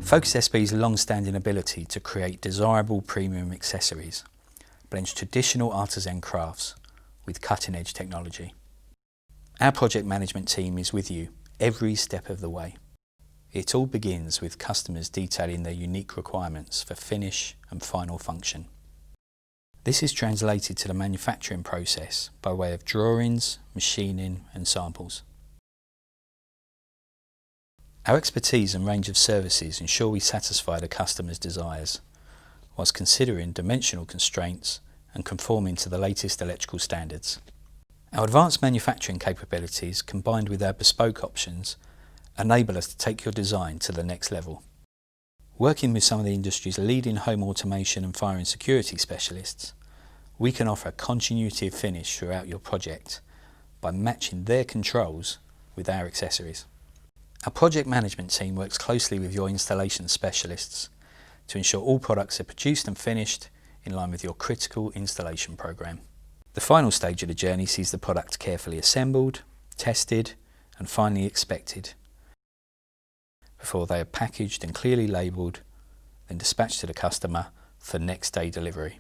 Focus SB's long-standing ability to create desirable premium accessories blends traditional artisan crafts with cutting-edge technology. Our project management team is with you every step of the way. It all begins with customers detailing their unique requirements for finish and final function. This is translated to the manufacturing process by way of drawings, machining and samples. Our expertise and range of services ensure we satisfy the customer's desires, whilst considering dimensional constraints and conforming to the latest electrical standards. Our advanced manufacturing capabilities, combined with our bespoke options, enable us to take your design to the next level. Working with some of the industry's leading home automation and fire and security specialists, we can offer a continuity of finish throughout your project by matching their controls with our accessories. Our project management team works closely with your installation specialists to ensure all products are produced and finished in line with your critical installation program. The final stage of the journey sees the product carefully assembled, tested and finally inspected before they are packaged and clearly labelled, then dispatched to the customer for next day delivery.